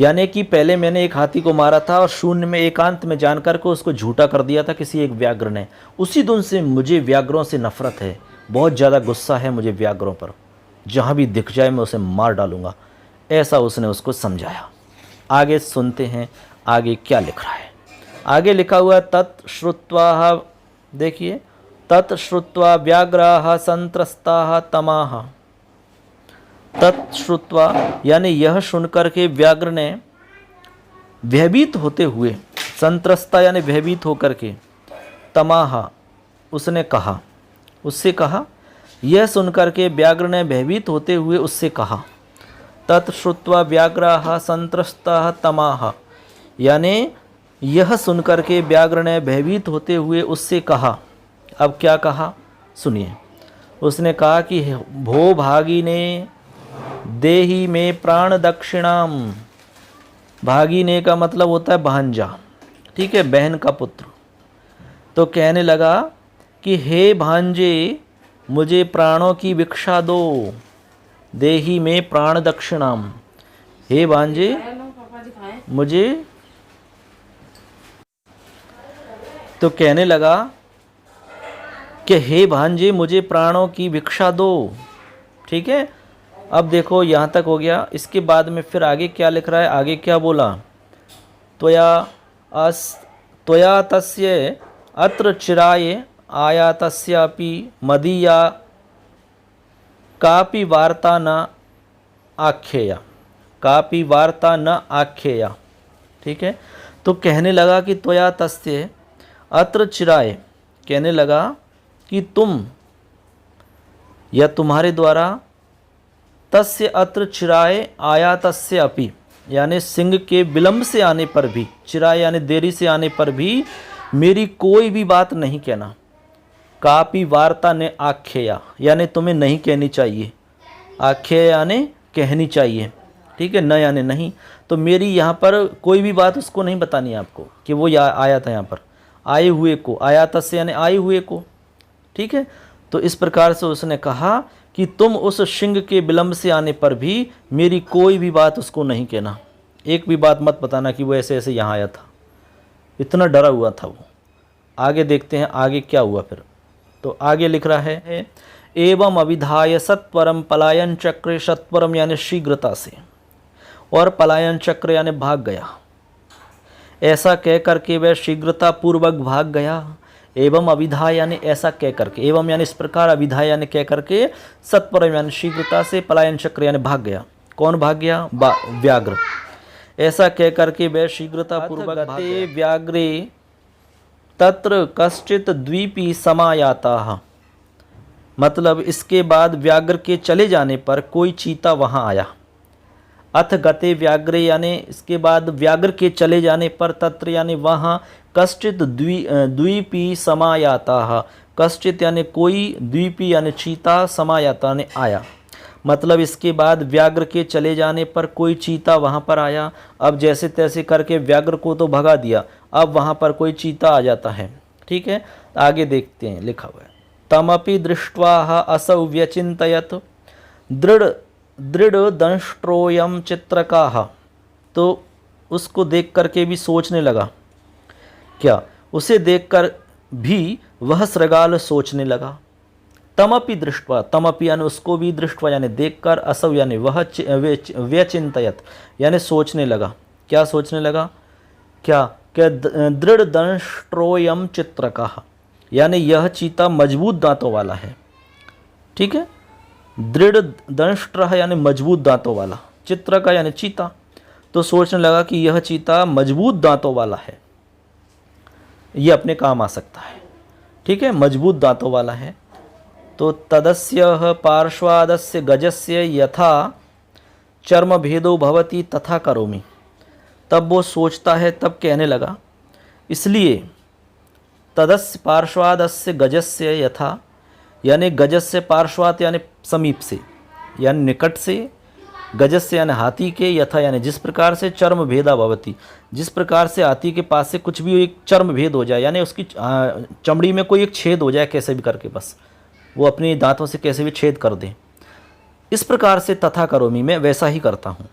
यानी कि पहले मैंने एक हाथी को मारा था और शून्य में एकांत में जानकर को उसको झूठा कर दिया था किसी एक व्याघ्र ने। उसी दिन से मुझे व्याघ्रों से नफरत है, बहुत ज़्यादा गुस्सा है मुझे व्याघ्रों पर, जहाँ भी दिख जाए मैं उसे मार डालूंगा, ऐसा उसने उसको समझाया। आगे सुनते हैं आगे क्या लिख रहा है। आगे लिखा हुआ तत्श्रुत्वा, देखिए तत्श्रुत्वा व्याघ्राः संत्रस्ताः तमाः। तत्श्रुत्वा यानी यह सुनकर के व्याघ्र ने भयभीत होते हुए, संत्रस्ता यानी भयभीत होकर के, तमाह उसने कहा, उससे कहा, यह सुनकर के व्याघ्र ने भयभीत होते हुए उससे कहा। तत्श्रुत्वा व्याघ्राः संत्रस्ताः तमाह यानी यह सुनकर के व्याघ्र ने भयभीत होते हुए उससे कहा। अब क्या कहा सुनिए, उसने कहा कि भो भागिने देही में प्राण दक्षिणाम। भागिने का मतलब होता है भांजा, ठीक है, बहन का पुत्र। तो कहने लगा कि हे भांजे मुझे प्राणों की भिक्षा दो, देही में प्राण दक्षिणाम, हे भांजे मुझे। तो कहने लगा कि हे भांजे मुझे प्राणों की भिक्षा दो। ठीक है, अब देखो यहाँ तक हो गया। इसके बाद में फिर आगे क्या लिख रहा है, आगे क्या बोला, त्वया तस्य अत्र चिराय आया तस्यापि मदीया कापि वार्ता न आख्येया, कापि वार्ता न आख्येया। ठीक है, तो कहने लगा कि त्वया तस्य अत्र चिराय, कहने लगा कि तुम या तुम्हारे द्वारा, तस्य अत्र चिराय आया तस्य अपि यानी सिंह के विलंब से आने पर भी, चिराय यानी देरी से आने पर भी, मेरी कोई भी बात नहीं कहना। कापी वार्ता ने आख्या, यानी तुम्हें नहीं कहनी चाहिए। आख्या यानी कहनी चाहिए, ठीक है, न यानी नहीं। तो मेरी यहाँ पर कोई भी बात उसको नहीं बतानी है आपको कि वो आया था। यहाँ पर आए हुए को, आया था से यानी आए हुए को, ठीक है। तो इस प्रकार से उसने कहा कि तुम उस सिंह के विलंब से आने पर भी मेरी कोई भी बात उसको नहीं कहना, एक भी बात मत बताना कि वो ऐसे ऐसे यहाँ आया था। इतना डरा हुआ था वो। आगे देखते हैं आगे क्या हुआ फिर। तो आगे लिख रहा है, एवं अविधाय सत्वरम पलायन चक्र, सत्वरम यानी शीघ्रता से, और पलायन चक्र यानी भाग गया। ऐसा कह करके वह शीघ्रता पूर्वक भाग गया। एवं अविधा यानी ऐसा कह करके, एवं यानी इस प्रकार, अविधा यानी कह करके, सत्वरम यानी शीघ्रता से, पलायन चक्र यानी भाग गया। कौन भाग गया? व्याघ्र। ऐसा कह करके वह शीघ्रता पूर्वक भागे व्याघ्रे तत्र कश्चित द्वीपी समायाता, मतलब इसके बाद व्याघ्र के चले जाने पर कोई चीता वहाँ आया। अथ गते व्याघ्रे यानी इसके बाद व्याघ्र के चले जाने पर, तत्र यानी वहाँ, कश्चित द्वीपी समायाता, कश्चित यानी कोई, द्वीपी यानी चीता, समायाता ने आया, मतलब इसके बाद व्याघ्र के चले जाने पर कोई चीता वहाँ पर आया। अब जैसे तैसे करके व्याघ्र को तो भगा दिया, अब वहाँ पर कोई चीता आ जाता है, ठीक है। आगे देखते हैं, लिखा हुआ है, तमपि दृष्ट्वा असौ व्यचिन्तयत् दृढ़ दंष्ट्रोयम चित्रकाः, तो उसको देख करके भी सोचने लगा। क्या? उसे देखकर भी वह श्रृगाल सोचने लगा। तमपि दृष्ट्वा, तमपि यानी उसको भी, दृष्ट्वा यानी देखकर, असौ यानी वह, व्यचिन्तयत् यानी सोचने लगा। क्या सोचने लगा? क्या? दृढ़ दंष्ट्रोयम चित्रकाः, यानी यह चीता मजबूत दांतों वाला है, ठीक है। दृढ़ दंष्ट्र यानी मजबूत दांतों वाला, चित्र का यानी चीता। तो सोचने लगा कि यह चीता मजबूत दांतों वाला है, यह अपने काम आ सकता है, ठीक है, मजबूत दांतों वाला है। तो तदस्य पार्श्वादस्य गजस्य यथा चर्म भेदो भवति तथा करोमि, तब वो सोचता है, तब कहने लगा, इसलिए तदस्य पार्श्वादस्य गजस्य यथा, यानी गजस्य पार्श्वात यानी समीप से, यानी निकट से, गजस्य यानी हाथी के, यथा यानी जिस प्रकार से, चर्म भेदा भवति जिस प्रकार से हाथी के पास से कुछ भी एक चर्म भेद हो जाए, यानी उसकी चमड़ी में कोई एक छेद हो जाए कैसे भी करके, बस वो अपने दांतों से कैसे भी छेद कर दे, इस प्रकार से तथा करोमि, मैं वैसा ही करता हूँ।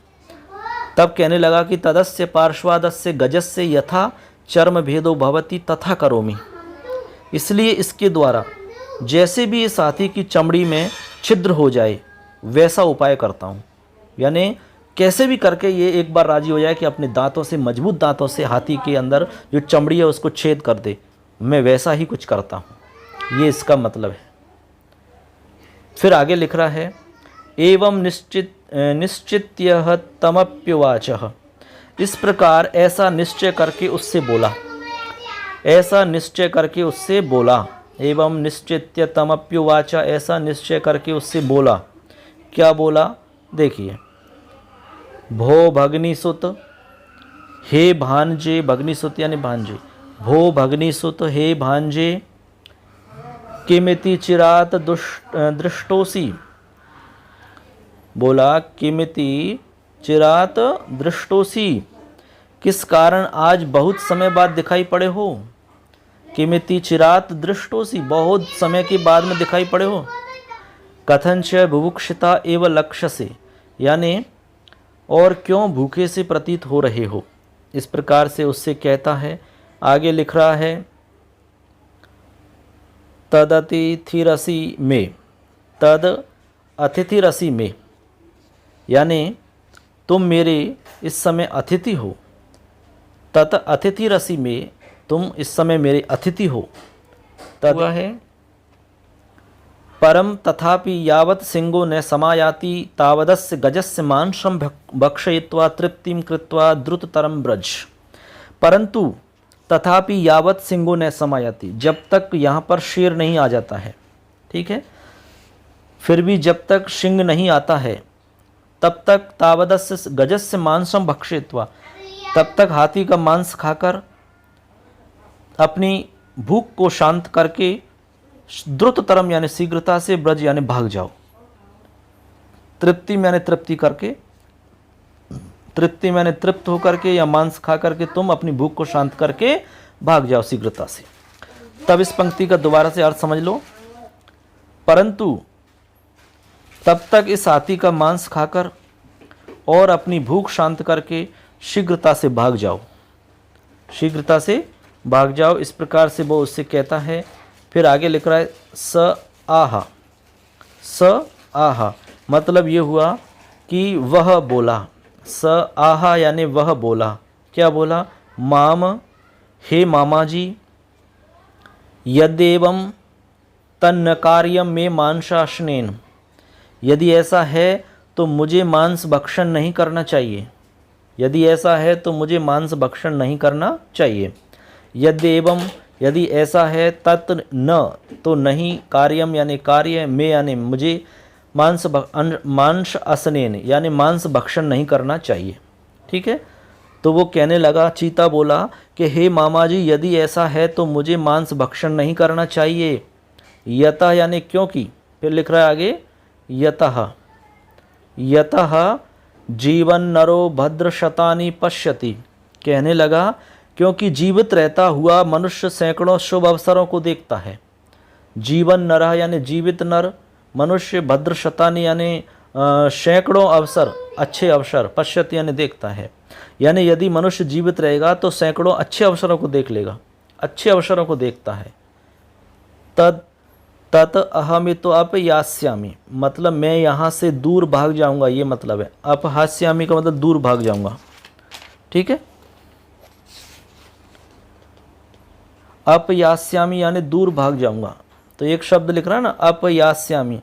तब कहने लगा कि तदस्य पार्श्वादस्य गजस्य यथा चर्म भेदो भवति तथा करोमि, इसलिए इसके द्वारा जैसे भी इस हाथी की चमड़ी में छिद्र हो जाए वैसा उपाय करता हूँ, यानी कैसे भी करके ये एक बार राजी हो जाए कि अपने दांतों से, मजबूत दांतों से हाथी के अंदर जो चमड़ी है उसको छेद कर दे, मैं वैसा ही कुछ करता हूँ, ये इसका मतलब है। फिर आगे लिख रहा है, एवं निश्चित्य तमप्युवाच, इस प्रकार ऐसा निश्चय करके उससे बोला, ऐसा निश्चय करके उससे बोला। एवं निश्चित्य तमप्युवाच, ऐसा निश्चय करके उससे बोला। क्या बोला? देखिए, भो भग्निसुत, हे भांजे, भग्निसुत यानी भांजे, भो भग्निसुत हे भांजे, किमिति चिरात दृष्टोसी, बोला किमिति चिरात दृष्टोसी, किस कारण आज बहुत समय बाद दिखाई पड़े हो। किमिति चिरात दृष्टोसी, बहुत समय के बाद में दिखाई पड़े हो। कथंच बुभुक्षिता एवं लक्ष्य से, यानी और क्यों भूखे से प्रतीत हो रहे हो, इस प्रकार से उससे कहता है। आगे लिख रहा है, तद अतिथिरसी में, तद अतिथिरसी में, यानी तुम मेरे इस समय अतिथि हो। तत अतिथिरसी में, तुम इस समय मेरे अतिथि हो। तद है परम तथापि यावत् सिंहो न समायाति तावदस्य गजस्य मांसं भक्षयित्वा तृप्तिं कृत्वा द्रुततरं ब्रज। परंतु तथापि यावत् सिंहो न समायाति, जब तक यहाँ पर शेर नहीं आ जाता है, ठीक है, फिर भी जब तक सिंह नहीं आता है तब तक तावदस्य गजस्य मांसं भक्षयित्वा, तब तक हाथी का मांस खाकर अपनी भूख को शांत करके द्रुततरम यानी शीघ्रता से, ब्रज यानी भाग जाओ। तृप्ति यानी तृप्ति करके, तृप्ति यानी तृप्त होकर के या मांस खा करके तुम अपनी भूख को शांत करके भाग जाओ शीघ्रता से। तब इस पंक्ति का दोबारा से अर्थ समझ लो। परंतु तब तक इस हाथी का मांस खाकर और अपनी भूख शांत करके शीघ्रता से भाग जाओ, शीघ्रता से भाग जाओ। इस प्रकार से वो उससे कहता है। फिर आगे लिख रहा है स आहा, स आहा मतलब ये हुआ कि वह बोला। स आहा यानी वह बोला। क्या बोला? माम, हे मामा जी, यद्येवं तन्न कार्यम में मांसाशनेन, यदि ऐसा है तो मुझे मांस भक्षण नहीं करना चाहिए। यदि ऐसा है तो मुझे मांस भक्षण नहीं करना चाहिए। यद्येवं यदि ऐसा है, तत् न तो नहीं, कार्यम यानी कार्य, में यानी मुझे, मांस असनेन यानी मांस भक्षण नहीं करना चाहिए। ठीक है। तो वो कहने लगा, चीता बोला कि हे मामा जी, यदि ऐसा है तो मुझे मांस भक्षण नहीं करना चाहिए। यतः यानी क्योंकि, फिर लिख रहा है आगे यतः, यतः जीवन नरो भद्र शतानि पश्यति, कहने लगा क्योंकि जीवित रहता हुआ मनुष्य सैकड़ों शुभ अवसरों को देखता है। जीवन नरः यानी जीवित नर, मनुष्य भद्र शतानि यानी सैकड़ों अवसर, अच्छे अवसर, पश्यति यानी देखता है। यानी यदि मनुष्य जीवित रहेगा तो सैकड़ों अच्छे अवसरों को देख लेगा, अच्छे अवसरों को देखता है। तत् अहमितो अपयास्यामि मतलब मैं यहाँ से दूर भाग जाऊँगा, ये मतलब है। अपहास्यामि का मतलब दूर भाग जाऊँगा। ठीक है। अपयास्यामि यानी दूर भाग जाऊँगा। तो एक शब्द लिख रहा है ना, अपयास्यामि,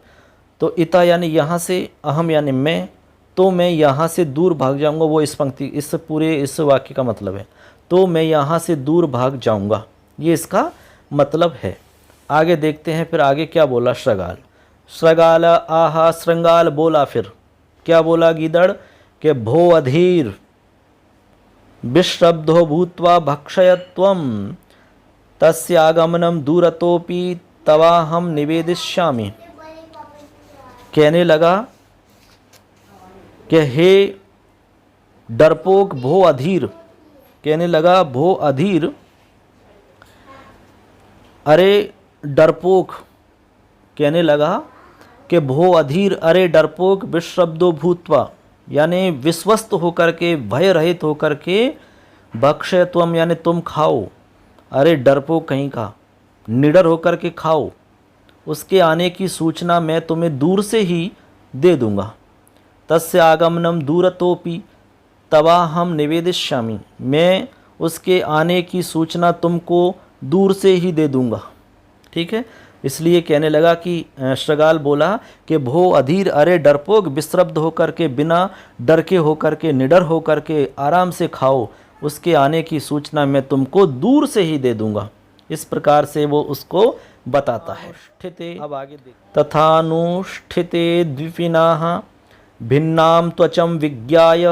तो इता यानी यहाँ से, अहम यानी मैं, तो मैं यहाँ से दूर भाग जाऊँगा। वो इस पंक्ति, इस पूरे इस वाक्य का मतलब है। तो मैं यहाँ से दूर भाग जाऊँगा, ये इसका मतलब है। आगे देखते हैं फिर आगे क्या बोला श्रगाल। श्रगाल आहा, श्रृंगाल बोला। फिर क्या बोला गीदड़ के भो अधीर विश्रब्धो भूत्वा भक्षयत्वम तस्यागमनम दूरतोपि तवाहम निवेदिष्यामि, कहने लगा कि हे डरपोक भो अधीर, कहने लगा भो अधीर, अरे डरपोक, कहने लगा कि भो अधीर, अरे डरपोक, विश्रब्दो भूत्वा यानी विश्वस्त होकर के, भय रहित होकर के, भक्षयत्वम यानी तुम खाओ। अरे डरपोक कहीं का, निडर होकर के खाओ, उसके आने की सूचना मैं तुम्हें दूर से ही दे दूंगा। तस्य आगमनम दूरतोपि तवाहम निवेदिष्यामि, मैं उसके आने की सूचना तुमको दूर से ही दे दूंगा। ठीक है। इसलिए कहने लगा कि श्रगाल बोला कि भो अधीर, अरे डरपोक, विश्रब्ध होकर के, बिना डर के होकर के, निडर होकर के आराम से खाओ, उसके आने की सूचना मैं तुमको दूर से ही दे दूंगा। इस प्रकार से वो उसको बताता है। अब आगे देख, तथानुष्ठिते द्विपिनाः भिन्नां त्वचं विज्ञाय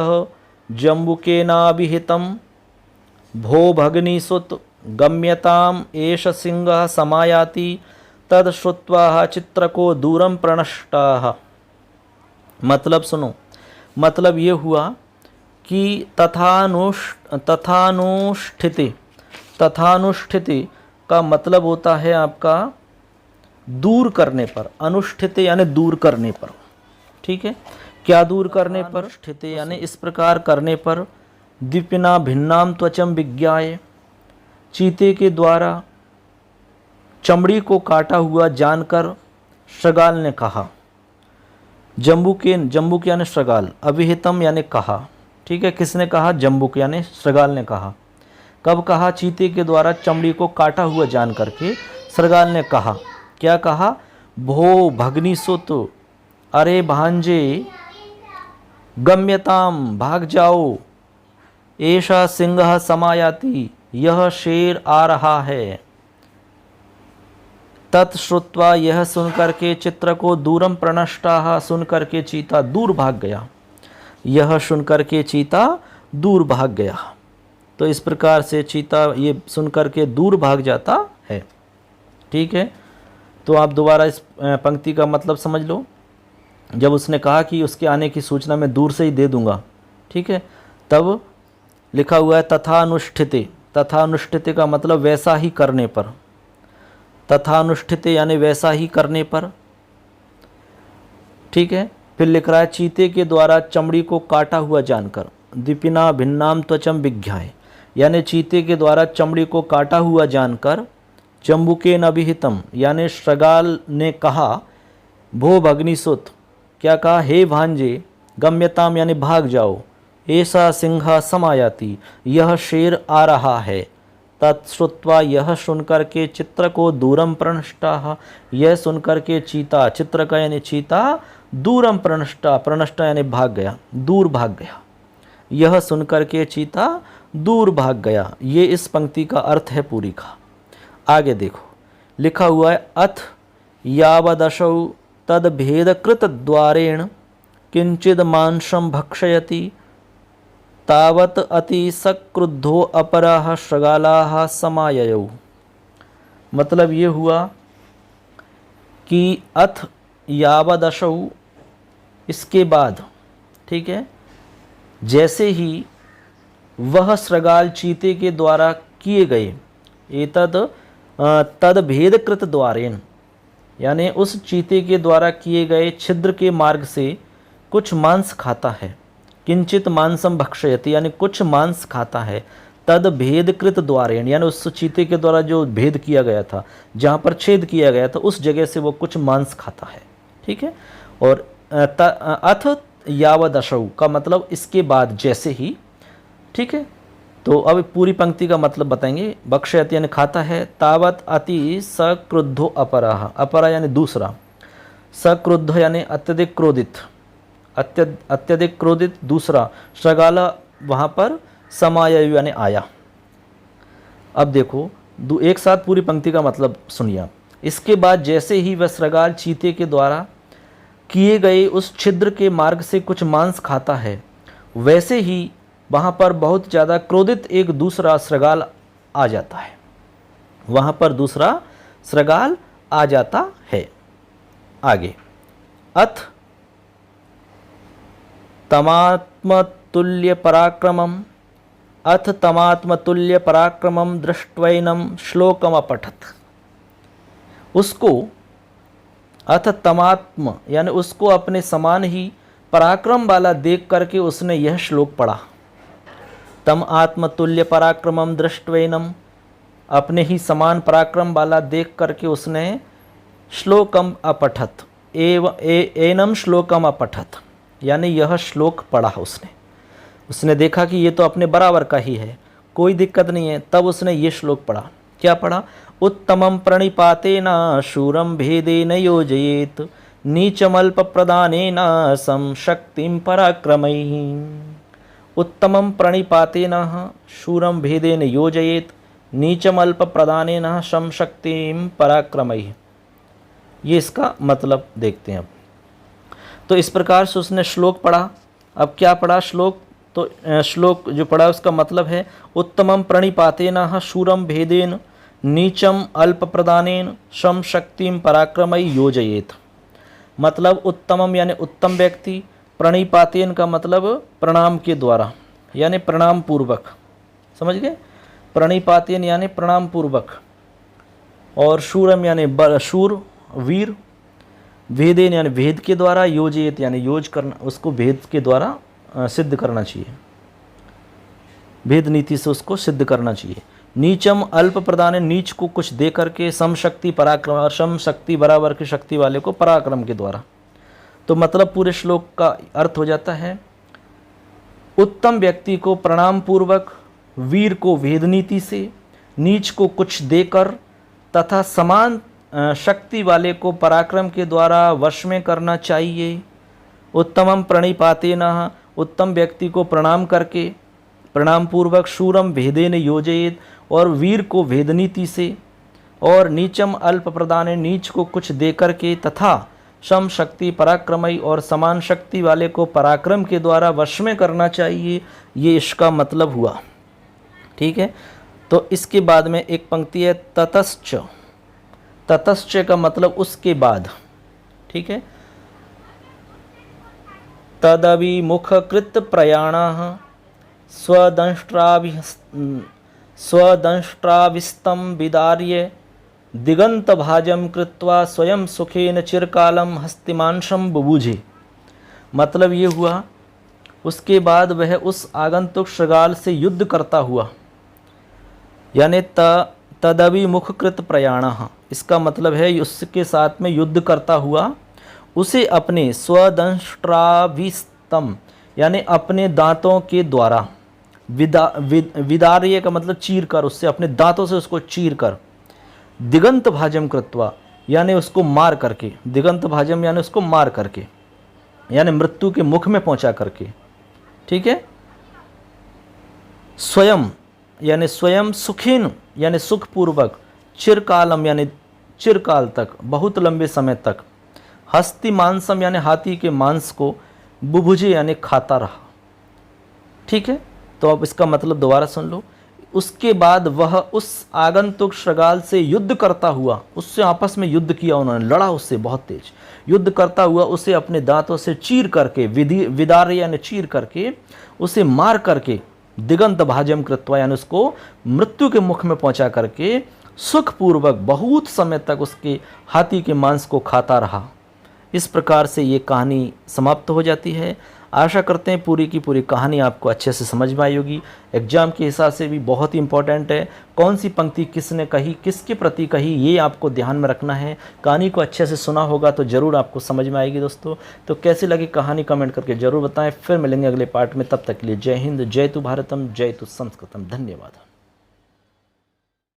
जम्बुकेनाभिहितं भो भगनीसुत गम्यताम एष सिंहः समायाति तद श्रुत्वा चित्रको दूरम प्रणष्टाः। मतलब सुनो, मतलब ये हुआ कि तथानुष्ठिते, तथानुष्ठिते का मतलब होता है आपका दूर करने पर, अनुष्ठिते यानी दूर करने पर। ठीक है। क्या दूर करने पर? स्थिते यानी इस प्रकार करने पर, द्विपिना भिन्नाम त्वचम विज्ञाय, चीते के द्वारा चमड़ी को काटा हुआ जानकर श्रगाल ने कहा। जम्बुक यानी श्रगाल, अभिहितम यानी कहा। ठीक है। किसने कहा? जम्बुक यानी श्रगाल ने कहा। कब कहा? चीते के द्वारा चमड़ी को काटा हुआ जान करके श्रगाल ने कहा। क्या कहा? भो भगनीसुत, अरे भांजे, गम्यताम भाग जाओ, ऐसा सिंह समायाति, यह शेर आ रहा है। तत्श्रुत्वा यह सुनकर के चित्र को दूरम प्रणष्टाः, सुनकर के चीता दूर भाग गया। यह सुनकर के चीता दूर भाग गया। तो इस प्रकार से चीता ये सुनकर के दूर भाग जाता है। ठीक है, तो आप दोबारा इस पंक्ति का मतलब समझ लो। जब उसने कहा कि उसके आने की सूचना मैं दूर से ही दे दूंगा, ठीक है, तब लिखा हुआ है तथा अनुष्ठिते। तथा अनुष्ठिते का मतलब वैसा ही करने पर। तथा अनुष्ठिते यानी वैसा ही करने पर। ठीक है, फिर लिख रहा है चीते के द्वारा चमड़ी को काटा हुआ जानकर दीपिना भिन्नाम त्वचम विज्ञाय, यानी चीते के द्वारा चमड़ी को काटा हुआ जानकर चंबुकेन अभिहितम, यानी श्रगाल ने कहा भो भग्निसुत, क्या कहा, हे भांजे, गम्यताम यानी भाग जाओ, ऐसा सिंह समायाति, यह शेर आ रहा है। तत्श्रुत्वा यह सुनकर के चित्र को दूरम प्रणष्टा, यह सुनकर के चीता, चित्र का यानी चीता, दूरम प्रणष्टा, प्रणष्टा यानी भाग गया, दूर भाग गया। यह सुनकर के चीता दूर भाग गया। ये इस पंक्ति का अर्थ है पूरी का। आगे देखो लिखा हुआ है अथ यावदशौ तद भेदकृत द्वारेण किंचिद मांसम भक्षयति तावत अति सक्रुद्धो अपराः श्रगालाः समाययौ। मतलब ये हुआ कि अथ यावदशौ, इसके बाद, ठीक है, जैसे ही वह श्रगाल चीते के द्वारा किए गए, एतद तद भेदकृत द्वारेण, यानी उस चीते के द्वारा किए गए छिद्र के मार्ग से कुछ मांस खाता है। किंचित मांसम भक्षयति यानी कुछ मांस खाता है। तद भेदकृत द्वारेण यानी उस चीते के द्वारा जो भेद किया गया था, जहाँ पर छेद किया गया था, उस जगह से वो कुछ मांस खाता है। ठीक है, और अथ यावदशौ का मतलब इसके बाद, जैसे ही। ठीक है, तो अब पूरी पंक्ति का मतलब बताएंगे। भक्षयति यानी खाता है, तावत अति सक्रुद्धो अपराह, अपरा यानी दूसरा, सक्रुद्ध यानी अत्यधिक क्रोधित, अत्यधिक क्रोधित दूसरा, श्रगाला वहाँ पर समाययु यानी आया। अब देखो एक साथ पूरी पंक्ति का मतलब सुनिए। इसके बाद जैसे ही वह श्रगाल चीते के द्वारा किए गए उस छिद्र के मार्ग से कुछ मांस खाता है, वैसे ही वहाँ पर बहुत ज़्यादा क्रोधित एक दूसरा श्रगाल आ जाता है। वहाँ पर दूसरा श्रगाल आ जाता है। आगे अथ तमात्मतुल्य पराक्रमम, अथ तमात्मतुल्य पराक्रमम दृष्ट्वैनम श्लोकम अपठत। उसको अथ तमात्म यानी उसको अपने समान ही पराक्रम वाला देख करके उसने यह श्लोक पढ़ा। तम आत्मतुल्य पराक्रमम दृष्ट्वैनम, अपने ही समान पराक्रम वाला देख करके उसने श्लोकम अपठत, एनम श्लोकम अपठत, यानी यह श्लोक पढ़ा उसने देखा कि ये तो अपने बराबर का ही है, कोई दिक्कत नहीं है, तब उसने ये श्लोक पढ़ा। क्या पढ़ा? उत्तमं प्रणिपातेन शूरं भेदेन योजयेत् नीचमल्प प्रदानेन संशक्तिं पराक्रमैः। उत्तमं प्रणिपातेन शूरं भेदेन योजयेत् नीचमल्प प्रदानेन संशक्तिं पराक्रमैः। ये इसका मतलब देखते हैं अब। तो इस प्रकार से उसने श्लोक पढ़ा। अब क्या पढ़ा श्लोक? तो श्लोक जो पढ़ा उसका मतलब है उत्तमं प्रणिपातेन शूरं भेदेन नीचम अल्प प्रदानेन शम शक्तिम पराक्रमय योजयेत। मतलब उत्तमम यानी उत्तम व्यक्ति, प्रणिपातेन का मतलब प्रणाम के द्वारा यानी प्रणाम पूर्वक, समझ गए? प्रणिपातेन यानी प्रणाम पूर्वक, और शूरम यानी शूर वीर, भेदेन यानी भेद के द्वारा, योजयेत यानी योज करना, उसको भेद के द्वारा सिद्ध करना चाहिए, भेद नीति से उसको सिद्ध करना चाहिए। नीचम अल्प प्रदान, नीच को कुछ दे करके, सम शक्ति पराक्रम, और सम शक्ति बराबर की शक्ति वाले को पराक्रम के द्वारा। तो मतलब पूरे श्लोक का अर्थ हो जाता है उत्तम व्यक्ति को प्रणाम पूर्वक, वीर को भेद नीति से, नीच को कुछ देकर तथा समान शक्ति वाले को पराक्रम के द्वारा वश में करना चाहिए। उत्तमम प्रणिपातेन, उत्तम व्यक्ति को प्रणाम करके, प्रणाम पूर्वक, शूरम भेदेन योजयेत, और वीर को भेद नीति से, और नीचम अल्प प्रदान, नीच को कुछ दे करके, तथा सम शक्ति पराक्रमय, और समान शक्ति वाले को पराक्रम के द्वारा वश में करना चाहिए। ये इसका मतलब हुआ। ठीक है। तो इसके बाद में एक पंक्ति है ततश्च। ततश्च का मतलब उसके बाद, ठीक है। तदविमुखकृत प्रयाणः स्वदंष्ट्राविस्तं विदार्य दिगंतभाजम कृत्वा स्वयं सुखेन चिरकालम हस्तिमांशम बुभुजे। मतलब ये हुआ, उसके बाद वह उस आगंतुक शृगाल से युद्ध करता हुआ, यानी तदविमुखकृत प्रयाणः, इसका मतलब है उसके साथ में युद्ध करता हुआ उसे अपने स्वदंष्ट्राविस्तम यानी अपने दांतों के द्वारा, विदार्य का मतलब चीर कर, उससे अपने दांतों से उसको चीर कर, दिगंत भाजम कृत्वा यानी उसको मार करके, दिगंत भाजम यानी उसको मार करके, यानी मृत्यु के मुख में पहुंचा करके, ठीक है। स्वयं यानी स्वयं, सुखीन यानी सुखपूर्वक, चिरकालम यानी चिरकाल तक, बहुत लंबे समय तक, हस्ति मांसम यानी हाथी के मांस को, बुभुजे यानी खाता रहा, ठीक है। तो अब इसका मतलब दोबारा सुन लो। उसके बाद वह उस आगंतुक शृगाल से युद्ध करता हुआ, उससे आपस में युद्ध किया उन्होंने, लड़ा उससे बहुत तेज, युद्ध करता हुआ उसे अपने दांतों से चीर करके, विदार यानी चीर करके, उसे मार करके, दिगंत भाजम कृत्वा यानी उसको मृत्यु के मुख में पहुंचा करके, सुखपूर्वक बहुत समय तक उसके हाथी के मांस को खाता रहा। इस प्रकार से ये कहानी समाप्त हो जाती है। आशा करते हैं पूरी की पूरी कहानी आपको अच्छे से समझ में आई होगी। एग्जाम के हिसाब से भी बहुत ही इंपॉर्टेंट है, कौन सी पंक्ति किसने कही, किसके प्रति कही, ये आपको ध्यान में रखना है। कहानी को अच्छे से सुना होगा तो ज़रूर आपको समझ में आएगी दोस्तों। तो कैसी लगी कहानी कमेंट करके ज़रूर बताएं। फिर मिलेंगे अगले पार्ट में, तब तक के लिए जय हिंद, जय तु भारतम, जय तु संस्कृतम। धन्यवाद।